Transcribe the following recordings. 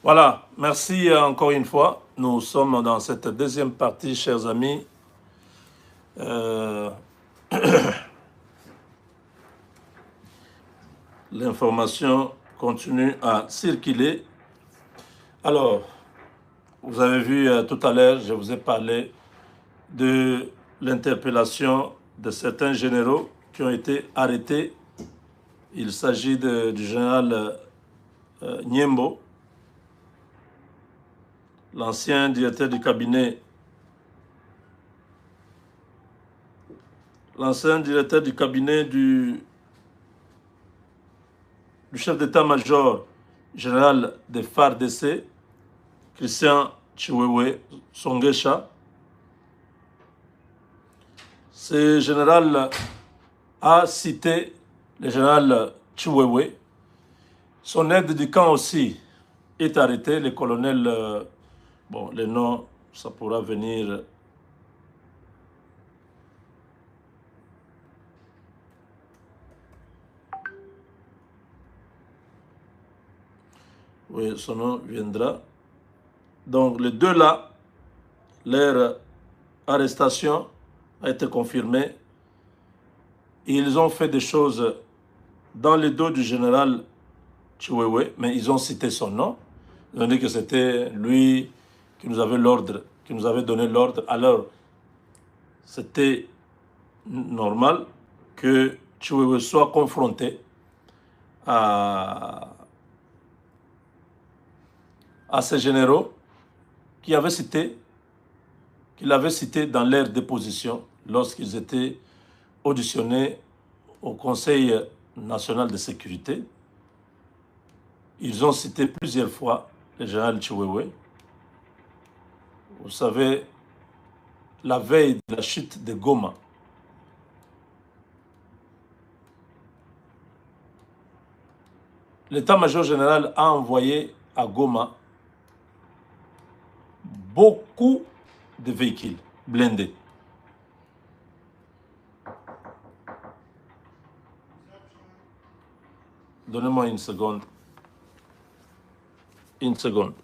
Voilà, merci encore une fois. Nous sommes dans cette deuxième partie, chers amis. Euh, L'information continue à circuler. Alors, vous avez vu tout à l'heure, je vous ai parlé de l'interpellation de certains généraux qui ont été arrêtés. Il s'agit du général Niembo, l'ancien directeur du cabinet, du chef d'état-major général des FARDC, Christian Chiwewe Songesha. Ce général a cité le général Chiwewe. Son aide du camp aussi est arrêté. Le colonel, bon, le nom, ça pourra venir. Oui, son nom viendra. Donc, les deux là, leur arrestation a été confirmée. Ils ont fait des choses dans le dos du général Chiwewe, mais ils ont cité son nom. Ils ont dit que c'était lui qui nous avait donné l'ordre. Alors, c'était normal que Chiwewe soit confronté à ces généraux qu'il avait cités dans leur déposition lorsqu'ils étaient auditionnés au Conseil national de sécurité. Ils ont cité plusieurs fois le général Chiwewe. Vous savez, la veille de la chute de Goma, l'état-major général a envoyé à Goma beaucoup de véhicules blindés. Donnez-moi une seconde. Une seconde.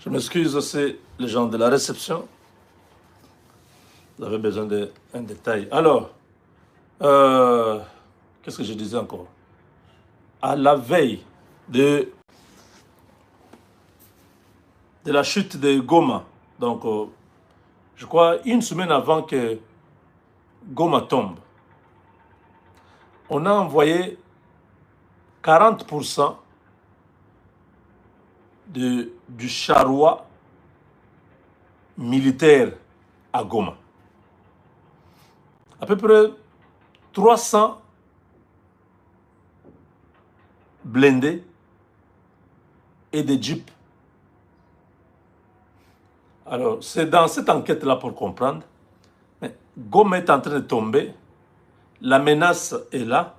Je m'excuse, c'est les gens de la réception. Vous avez besoin d'un détail. Alors, qu'est-ce que je disais encore? À la veille de la chute de Goma, donc je crois une semaine avant que Goma tombe, on a envoyé 40% du charroi militaire à Goma. À peu près 300 blindés et des jeeps. Alors, c'est dans cette enquête-là pour comprendre. Mais Goma est en train de tomber. La menace est là.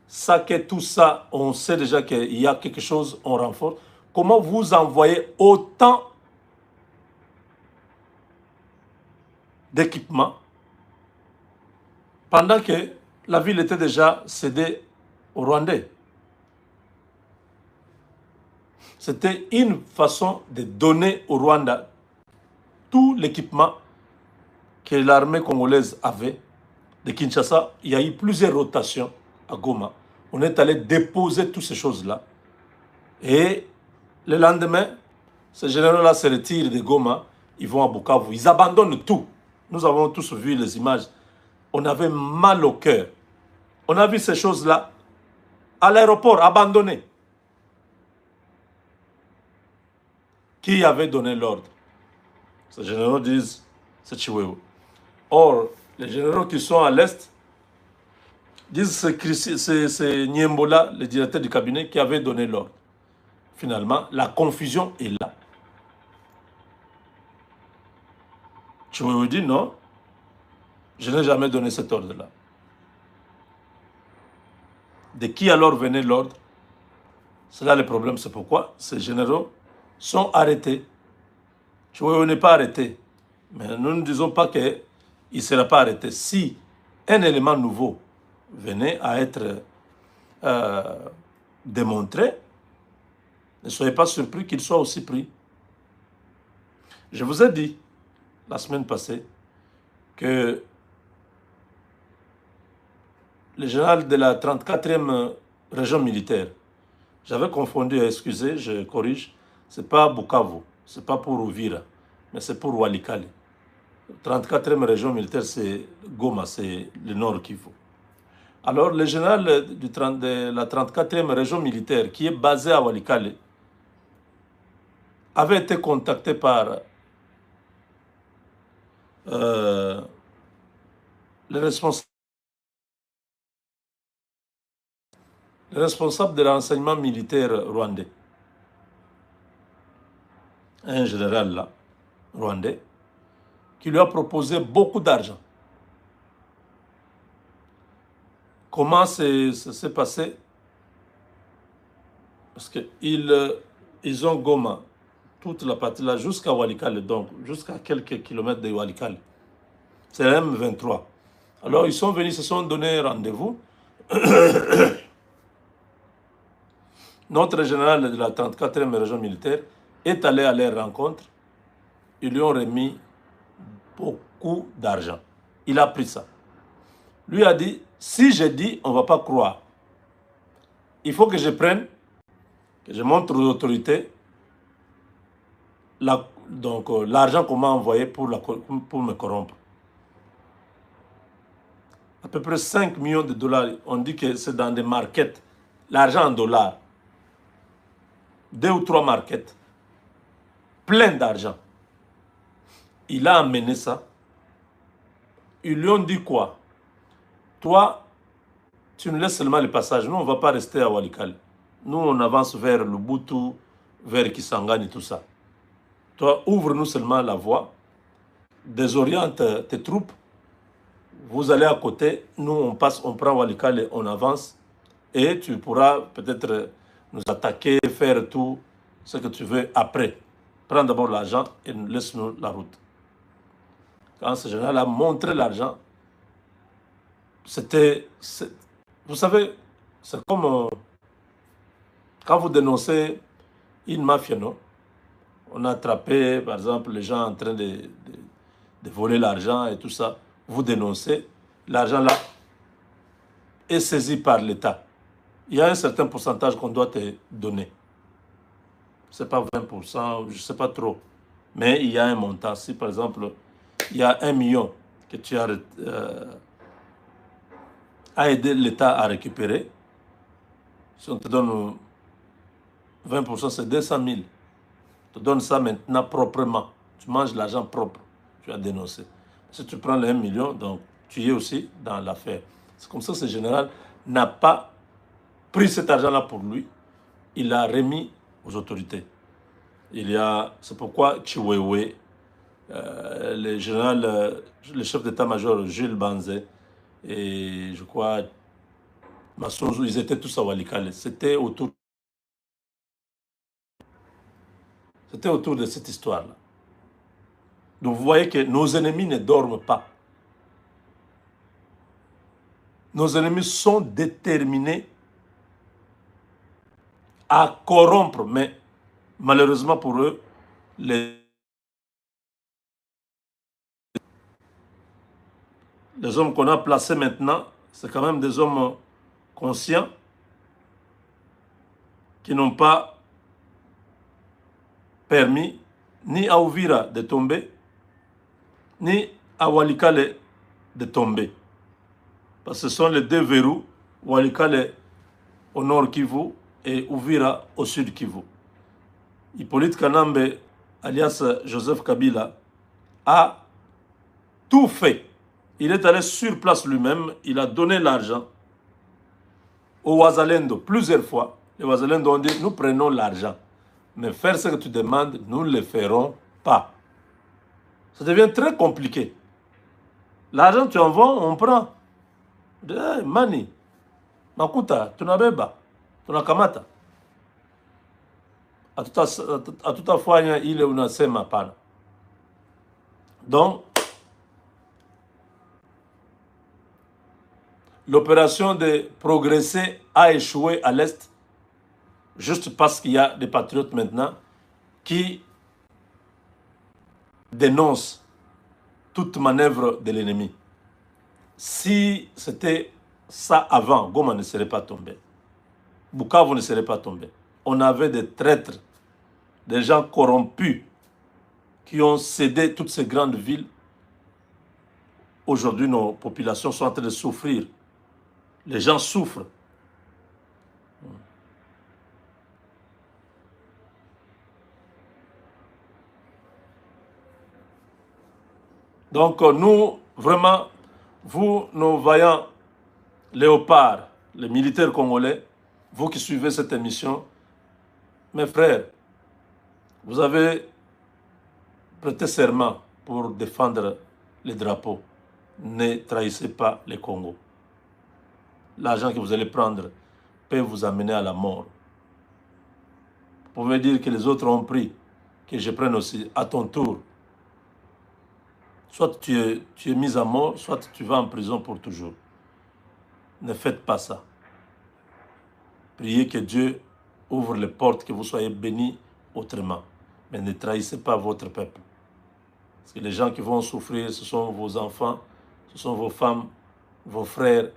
Ça, que tout ça, on sait déjà qu'il y a quelque chose, on renforce. Comment vous envoyez autant d'équipements pendant que la ville était déjà cédée aux Rwandais? C'était une façon de donner au Rwanda tout l'équipement que l'armée congolaise avait. De Kinshasa, il y a eu plusieurs rotations à Goma. On est allé déposer toutes ces choses-là. Et le lendemain, ces généraux-là se retirent de Goma, ils vont à Bukavu, ils abandonnent tout. Nous avons tous vu les images. On avait mal au cœur. On a vu ces choses-là à l'aéroport, abandonnées. Qui avait donné l'ordre? Ces généraux disent, c'est Chiwewe. Or, les généraux qui sont à l'Est disent c'est Niembola, le directeur du cabinet, qui avait donné l'ordre. Finalement, la confusion est là. Chiwewe dit non, je n'ai jamais donné cet ordre-là. De qui alors venait l'ordre? C'est là le problème. C'est pourquoi ces généraux sont arrêtés. Chiwewe n'est pas arrêté. Mais nous ne disons pas qu'il ne sera pas arrêté. Si un élément nouveau venait à être démontré, ne soyez pas surpris qu'il soit aussi pris. Je vous ai dit la semaine passée que le général de la 34e région militaire, j'avais confondu, excusez, je corrige, ce n'est pas Bukavu, ce n'est pas pour Uvira, mais c'est pour Walikale. 34e région militaire, c'est Goma, c'est le nord Kivu. Alors, le général de la 34e région militaire, qui est basé à Walikale, avait été contacté par le responsable de l'enseignement militaire rwandais, un général là, rwandais, qui lui a proposé beaucoup d'argent. Comment ça s'est passé? Parce qu'ils ont Goma, toute la partie là, jusqu'à Walikale, donc jusqu'à quelques kilomètres de Walikale. C'est M23. Alors ils sont venus, se sont donné rendez-vous. Notre général de la 34e région militaire est allé à leur rencontre. Ils lui ont remis beaucoup d'argent. Il a pris ça. Lui a dit, si je dis, on ne va pas croire. Il faut que je prenne, que je montre aux autorités l'argent qu'on m'a envoyé pour me corrompre. À peu près 5 millions de dollars. On dit que c'est dans des markets. L'argent en dollars. 2 ou 3 markets. Plein d'argent. Il a amené ça. Ils lui ont dit quoi? Toi, tu nous laisses seulement le passage. Nous, on ne va pas rester à Walikale. Nous, on avance vers Lubutu, vers Kisangani, tout ça. Toi, ouvre-nous seulement la voie. Désoriente tes troupes. Vous allez à côté. Nous, on passe, on prend Walikale, on avance. Et tu pourras peut-être nous attaquer, faire tout ce que tu veux après. Prends d'abord l'argent et laisse-nous la route. Quand ce général a montré l'argent, vous savez, c'est comme quand vous dénoncez une mafia, non? On a attrapé, par exemple, les gens en train de voler l'argent et tout ça. Vous dénoncez, l'argent là est saisi par l'État. Il y a un certain pourcentage qu'on doit te donner. Ce n'est pas 20%, je ne sais pas trop. Mais il y a un montant. Si par exemple, il y a 1 million que tu as aidé l'État à récupérer, si on te donne 20%, c'est 200 000. On te donne ça maintenant proprement. Tu manges l'argent propre. Tu as dénoncé. Si tu prends les 1 million, donc tu y es aussi dans l'affaire. C'est comme ça que ce général n'a pas pris cet argent-là pour lui. Il l'a remis aux autorités. C'est pourquoi Chiwewe, le général, le chef d'état-major Jules Banzé et je crois Massouzou, ils étaient tous à Walikale. C'était autour de cette histoire-là. Donc vous voyez que nos ennemis ne dorment pas. Nos ennemis sont déterminés à corrompre, mais malheureusement pour eux, les hommes qu'on a placés maintenant, c'est quand même des hommes conscients qui n'ont pas permis ni à Uvira de tomber, ni à Walikale de tomber. Parce que ce sont les deux verrous, Walikale au nord Kivu et Uvira au sud Kivu. Hippolyte Kanambe, alias Joseph Kabila, a tout fait. Il est allé sur place lui-même, il a donné l'argent aux Wazalendo plusieurs fois. Les Wazalendo ont dit, nous prenons l'argent, mais faire ce que tu demandes, nous ne le ferons pas. Ça devient très compliqué. L'argent, tu envoies, on prend. Money. Nakuta, tunabeba, tunakamata. Hatutafanya ile unasema hapana. Donc, l'opération de progresser a échoué à l'Est, juste parce qu'il y a des patriotes maintenant qui dénoncent toute manœuvre de l'ennemi. Si c'était ça avant, Goma ne serait pas tombé. Bukavu ne serait pas tombé. On avait des traîtres, des gens corrompus qui ont cédé toutes ces grandes villes. Aujourd'hui, nos populations sont en train de souffrir. Les gens souffrent. Donc nous, vraiment, vous, nos vaillants léopards, les militaires congolais, vous qui suivez cette émission, mes frères, vous avez prêté serment pour défendre les drapeaux. Ne trahissez pas les Congos. L'argent que vous allez prendre peut vous amener à la mort. Vous pouvez dire que les autres ont pris, que je prenne aussi, à ton tour. Soit tu es mis à mort, soit tu vas en prison pour toujours. Ne faites pas ça. Priez que Dieu ouvre les portes, que vous soyez bénis autrement. Mais ne trahissez pas votre peuple. Parce que les gens qui vont souffrir, ce sont vos enfants, ce sont vos femmes, vos frères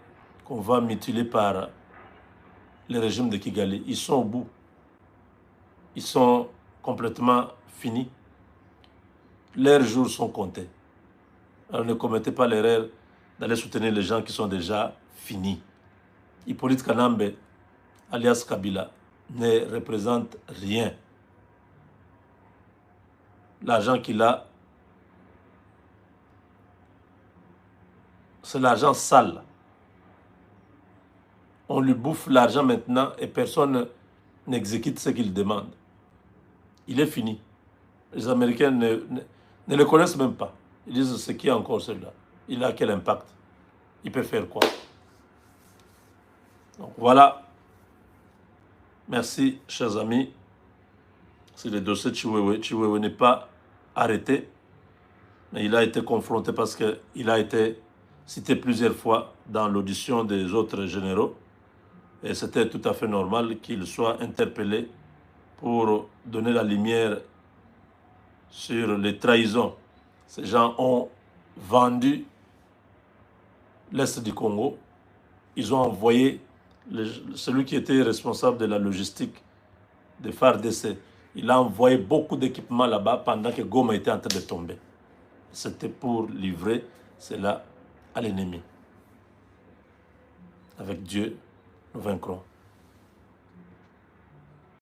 qu'on va mutiler par le régime de Kigali. Ils sont au bout. Ils sont complètement finis. Leurs jours sont comptés. Alors ne commettez pas l'erreur d'aller soutenir les gens qui sont déjà finis. Hippolyte Kanambe, alias Kabila, ne représente rien. L'argent qu'il a, c'est l'argent sale. On lui bouffe l'argent maintenant et personne n'exécute ce qu'il demande. Il est fini. Les Américains ne le connaissent même pas. Ils disent, c'est qui encore celui-là? Il a quel impact? Il peut faire quoi? Donc voilà. Merci, chers amis. C'est le dossier de Chiwewe. Chiwewe n'est pas arrêté, mais il a été confronté parce qu'il a été cité plusieurs fois dans l'audition des autres généraux. Et c'était tout à fait normal qu'il soit interpellé pour donner la lumière sur les trahisons. Ces gens ont vendu l'Est du Congo. Ils ont envoyé celui qui était responsable de la logistique de FARDC. Il a envoyé beaucoup d'équipements là-bas pendant que Goma était en train de tomber. C'était pour livrer cela à l'ennemi. Avec Dieu, nous vaincrons.